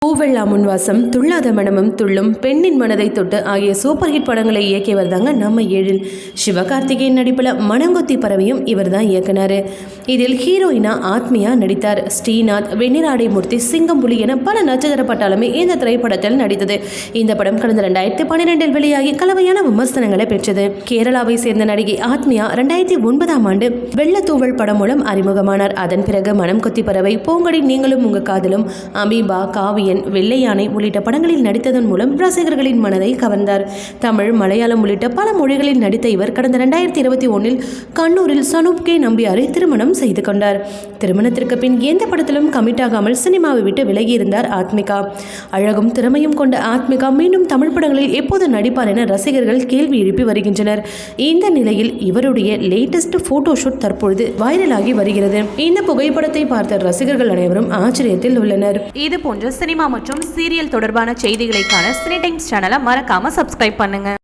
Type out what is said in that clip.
பூவெள்ளா முன்வாசம், துள்ளாத மனமும் துள்ளும், பெண்ணின் மனதை தொட்டு ஆகிய சூப்பர் ஹிட் படங்களை இயக்கியவர் தாங்க நம்ம எழில். சிவகார்த்திகேயன் நடிப்பில் மனங்கொத்தி பறவையும் இவர் தான் இயக்குனார். இதில் ஹீரோயினா ஆத்மியா நடித்தார். ஸ்ரீநாத், வெண்ணிராடை மூர்த்தி, சிங்கம்புலி என பல நட்சத்திர பட்டாளமே இந்த திரைப்படத்தில் நடித்தது. இந்த படம் கடந்த 2012 வெளியாகி கலவையான விமர்சனங்களை பெற்றது. கேரளாவை சேர்ந்த நடிகை ஆத்மியா 2009 வெள்ளத்தூவல் படம் மூலம் அறிமுகமானார். அதன் பிறகு மனம் கொத்தி பறவை, பூங்கொடி நீங்களும் உங்க காதலும், அமீபா, காவியன், வெள்ளையானை உள்ளிட்ட படங்களில் நடித்ததன் மூலம் ரசிகர்களின் மனதை கவர்ந்தார். தமிழ், மலையாளம் உள்ளிட்ட பல மொழிகளில் நடித்த இவர் கடந்த 2021 கண்ணூரில் சனூப் கே நம்பியாரை திருமணம் செய்து கொண்டார். திருமணத்திற்கு பின் எந்த படத்திலும் கமிட் ஆகாமல் சினிமாவை விட்டு விலகியிருந்தார் ஆத்மிகா. அழகும் திறமையும் கொண்ட ஆத்மிகா மீண்டும் தமிழ் படங்களில் எப்போது நடிப்பார் என ரசிகர்கள் கேள்வி எழுப்பி வருகின்றனர். இந்த நிலையில் இவருடைய லேட்டஸ்ட் போட்டோஷூட் தற்பொழுது வைரலாகி வருகிறது. இந்த புகைப்படத்தை பார்த்த ரசிகர்கள் அனைவரும் ஆச்சரியத்தில் உள்ளனர். இது போன்ற சினிமா மற்றும் சீரியல் தொடர்பான செய்திகளை காண சினி டைம்ஸ் சேனலை மறக்காம சப்ஸ்கிரைப் பண்ணுங்க.